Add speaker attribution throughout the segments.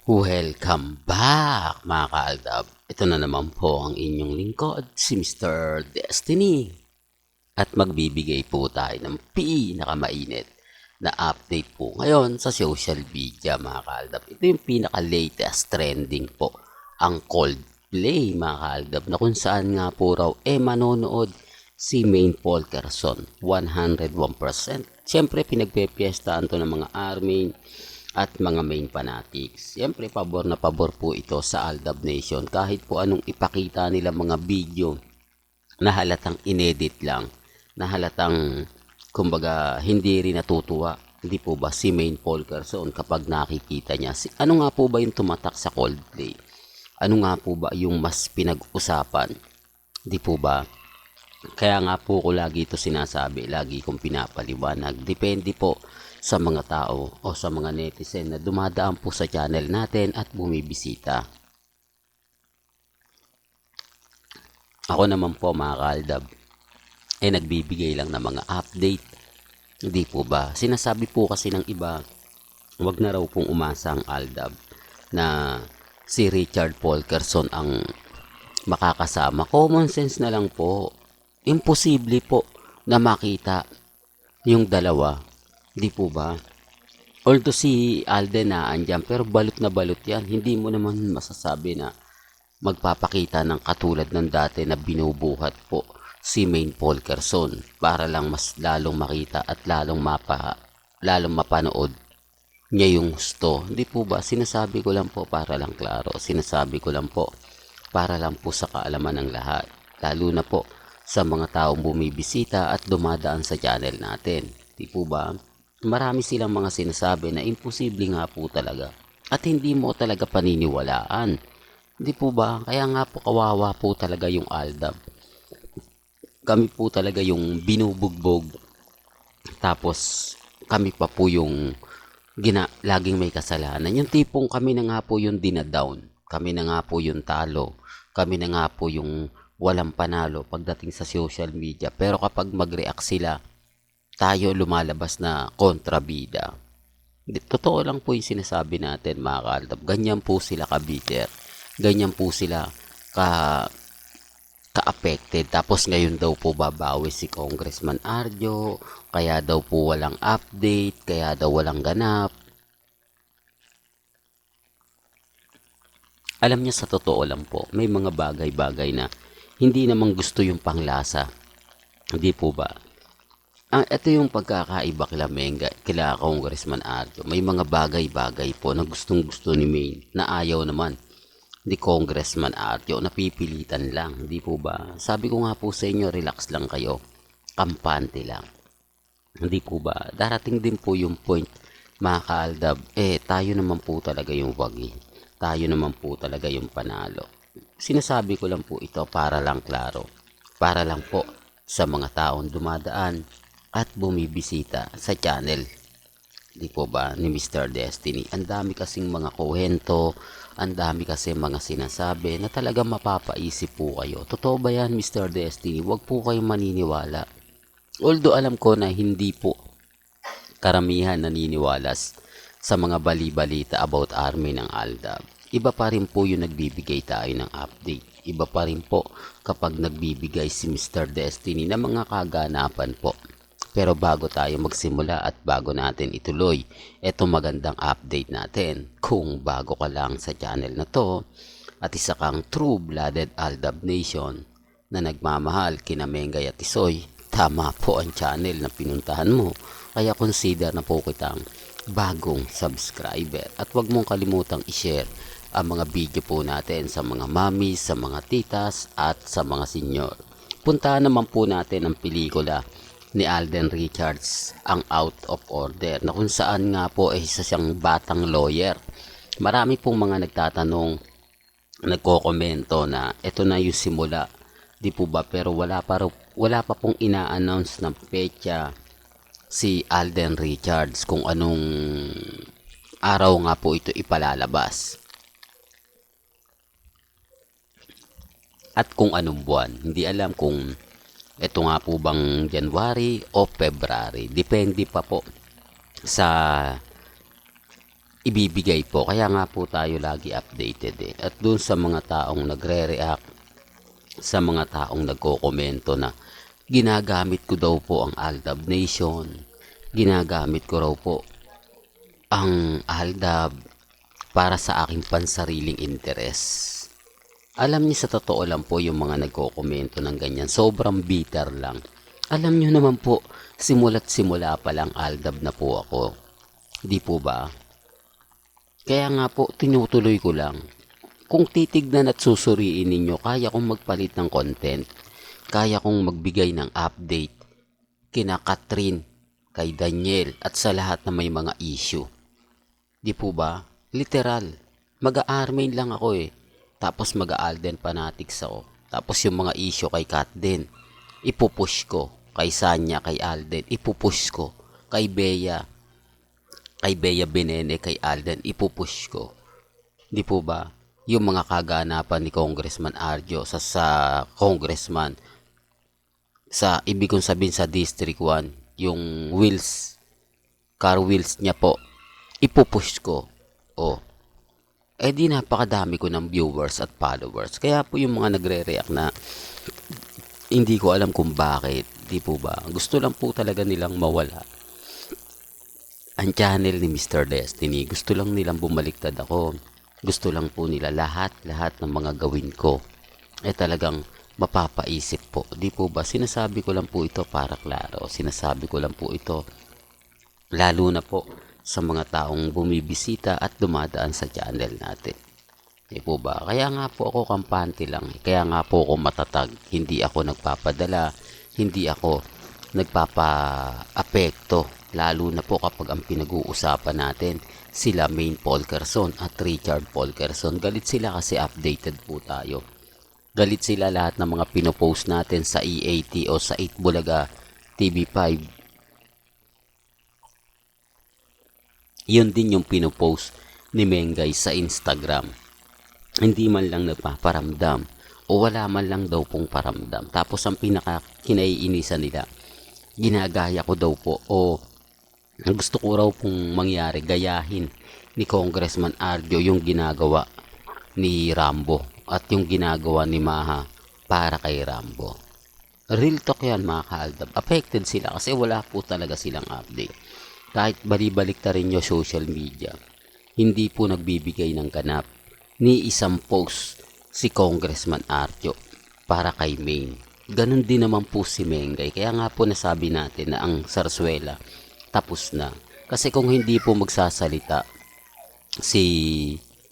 Speaker 1: Welcome back mga kaaldab. Ito na naman po ang inyong lingkod, si Mr. Destiny. At magbibigay po tayo ng pinakamainit na update po ngayon sa social media mga kaaldab. Ito yung pinaka-latest trending po, ang Coldplay mga kaaldab, na kung saan nga po raw manonood si Maine Polkerson 101%. Siyempre pinagpepiestahan to ng mga ARMY at mga main fanatics. Siyempre, pabor na pabor po ito sa Aldab Nation kahit po anong ipakita nila mga video na halatang inedit lang, na halatang kumbaga hindi rin natutuwa. Hindi po ba si Maine Polkerson kapag nakikita niya? Ano nga po ba yung tumatak sa Coldplay? Ano nga po ba yung mas pinag-usapan? Hindi po ba? Kaya nga po ko lagi ito sinasabi, lagi kong pinapaliwanag. Depende po sa mga tao o sa mga netizen na dumadaan po sa channel natin at bumibisita. Ako naman po mga kaaldab, nagbibigay lang ng mga update. Hindi po ba? Sinasabi po kasi ng iba, wag na raw pong umasa ang aldab na si Richard Polkerson ang makakasama. Common sense na lang po. Imposible po na makita yung dalawa. Di po ba? Although si Alden na andyan, pero balot na balot yan. Hindi mo naman masasabi na magpapakita ng katulad ng dati na binubuhat po si Maine Polkerson para lang mas lalong makita at lalong mapanood niya yung gusto. Hindi po ba? Sinasabi ko lang po para lang klaro. Sinasabi ko lang po para lang po sa kaalaman ng lahat. Lalo na po sa mga taong bumibisita at dumadaan sa channel natin. Di po ba? Marami silang mga sinasabi na imposible nga po talaga. At hindi mo talaga paniniwalaan. Di po ba? Kaya nga po kawawa po talaga yung Aldab. Kami po talaga yung binubugbog. Tapos kami pa po yung laging may kasalanan. Yung tipong kami na nga po yung dinadown. Kami na nga po yung talo. Kami na nga po yung walang panalo pagdating sa social media. Pero kapag mag-react sila, tayo lumalabas na kontrabida. Totoo lang po yung sinasabi natin mga kaaldab. Ganyan po sila ka-bitter. Ganyan po sila ka-affected. Tapos ngayon daw po babawi si Congressman Arjo. Kaya daw po walang update. Kaya daw walang ganap. Alam niya sa totoo lang po, may mga bagay-bagay na hindi naman gusto yung panglasa. Hindi po ba? Ito yung pagkakaiba kila Menga, kila Congressman Arjo. May mga bagay-bagay po na gustong-gusto ni Maine na ayaw naman ni Congressman Arjo. Napipilitan lang, hindi po ba? Sabi ko nga po sa inyo, relax lang kayo. Kampante lang. Hindi po ba? Darating din po yung point, mga kaaldab, tayo naman po talaga yung wagi. Tayo naman po talaga yung panalo. Sinasabi ko lang po ito para lang klaro. Para lang po sa mga taong dumadaan at bumibisita sa channel. Di po ba ni Mr. Destiny? Ang dami kasing mga kuwento, ang dami kasi mga sinasabi na talagang mapapaisip po kayo. Totoo ba yan, Mr. Destiny? Huwag po kayong maniniwala. Although alam ko na hindi po karamihan naniniwala sa mga bali-balita about army ng Aldab. Iba pa rin po yung nagbibigay tayo ng update. Iba pa rin po kapag nagbibigay si Mr. Destiny ng mga kaganapan po. Pero bago tayo magsimula at bago natin ituloy etong magandang update natin, kung bago ka lang sa channel na to at isa kang true-blooded Aldab Nation na nagmamahal kina Mengay at Tisoy, tama po ang channel na pinuntahan mo. Kaya consider na po kitang bagong subscriber. At huwag mong kalimutang i-share ang mga video po natin sa mga mommies, sa mga titas at sa mga senior. Puntahan naman po natin ang pelikula ni Alden Richards, ang Out of Order, na kung saan nga po isa siyang batang lawyer. Marami pong mga nagtatanong, nagko-komento na ito na yung simula. Di po ba? Pero wala pa pong ina-announce ng petsa si Alden Richards kung anong araw nga po ito ipalalabas. At kung anong buwan. Hindi alam kung ito nga po bang January o February. Depende pa po sa ibibigay po. Kaya nga po tayo lagi updated eh. At dun sa mga taong nagre-react, sa mga taong nagko-komento na ginagamit ko daw po ang Aldab Nation, ginagamit ko raw po ang Aldab para sa aking pansariling interes. Alam niyo, sa totoo lang po, yung mga nagko-komento ng ganyan, sobrang bitter lang. Alam niyo naman po, simula't simula pa lang Aldab na po ako. Di po ba? Kaya nga po, tinutuloy ko lang. Kung titignan at susuriin ninyo, kaya kong magpalit ng content. Kaya kong magbigay ng update kina Catherine, kay Daniel, at sa lahat na may mga issue. Di po ba? Literal. Mag-a-Armain lang ako eh. Tapos mag-a-Alden Fanatics ako. Tapos yung mga issue kay Kat din, ipupush ko. Kay Sanya, kay Alden, ipupush ko. Kay Bea Benene, kay Alden, ipupush ko. Di po ba? Yung mga kaganapan ni Congressman Arjo sa congressman, sa ibig kong sabihin sa District 1, yung car wheels niya po, ipupush ko. O, di napakadami ko ng viewers at followers. Kaya po yung mga nagre-react na hindi ko alam kung bakit, di po ba? Gusto lang po talaga nilang mawala ang channel ni Mr. Destiny. Gusto lang nilang bumaliktad ako. Gusto lang po nila lahat ng mga gawin ko talagang mapapaisip po. Di po ba? Sinasabi ko lang po ito para klaro. Sinasabi ko lang po ito lalo na po sa mga taong bumibisita at dumadaan sa channel natin. Di po ba? Kaya nga po ako kampante lang. Kaya nga po ako matatag. Hindi ako nagpapadala. Hindi ako nagpapa-apekto. Lalo na po kapag ang pinag-uusapan natin sila Maine Polkerson at Richard Polkerson. Galit sila kasi updated po tayo. Galit sila lahat ng mga pinopost natin sa EAT o sa 8 Bulaga TV5. Yun din yung pinopost ni Mengay sa Instagram. Hindi man lang nagpaparamdam o wala man lang daw pong paramdam. Tapos ang pinaka-kinaiinisan nila, ginagaya ko daw po o gusto ko raw pong mangyari, gayahin ni Congressman Arjo yung ginagawa ni Rambo at yung ginagawa ni Maha para kay Rambo. Real talk yan mga kaaldab. Affected sila kasi wala po talaga silang update. Kahit balibalik na rin yung social media, hindi po nagbibigay ng ganap ni isang post si Congressman Arjo para kay Maine. Ganon din naman po si Mengay. Kaya nga po nasabi natin na ang Sarsuela tapos na. Kasi kung hindi po magsasalita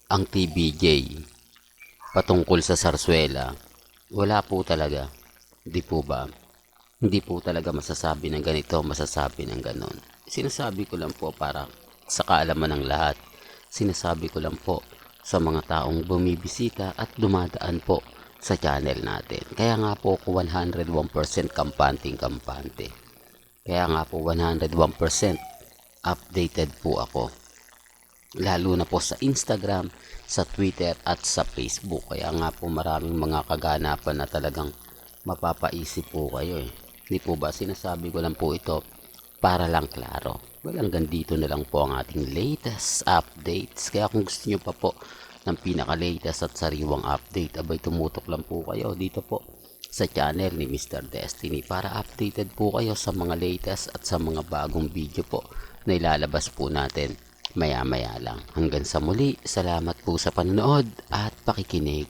Speaker 1: ang TBJ patungkol sa Sarsuela, wala po talaga. Di po ba? Hindi po talaga masasabi ng ganito, masasabi ng ganon. Sinasabi ko lang po para sa kaalaman ng lahat. Sinasabi ko lang po sa mga taong bumibisita at dumadaan po sa channel natin. Kaya nga po ako 101% kampante. Kaya nga po 101% updated po ako. Lalo na po sa Instagram, sa Twitter at sa Facebook. Kaya nga po maraming mga kaganapan na talagang mapapaisip po kayo eh. Hindi po ba? Sinasabi ko lang po ito para lang klaro. Well, hanggang dito na lang po ang ating latest updates. Kaya kung gusto nyo pa po ng pinaka-latest at sariwang update, abay tumutok lang po kayo dito po sa channel ni Mr. Destiny para updated po kayo sa mga latest at sa mga bagong video po na ilalabas po natin maya-maya lang. Hanggang sa muli, salamat po sa panonood at pakikinig.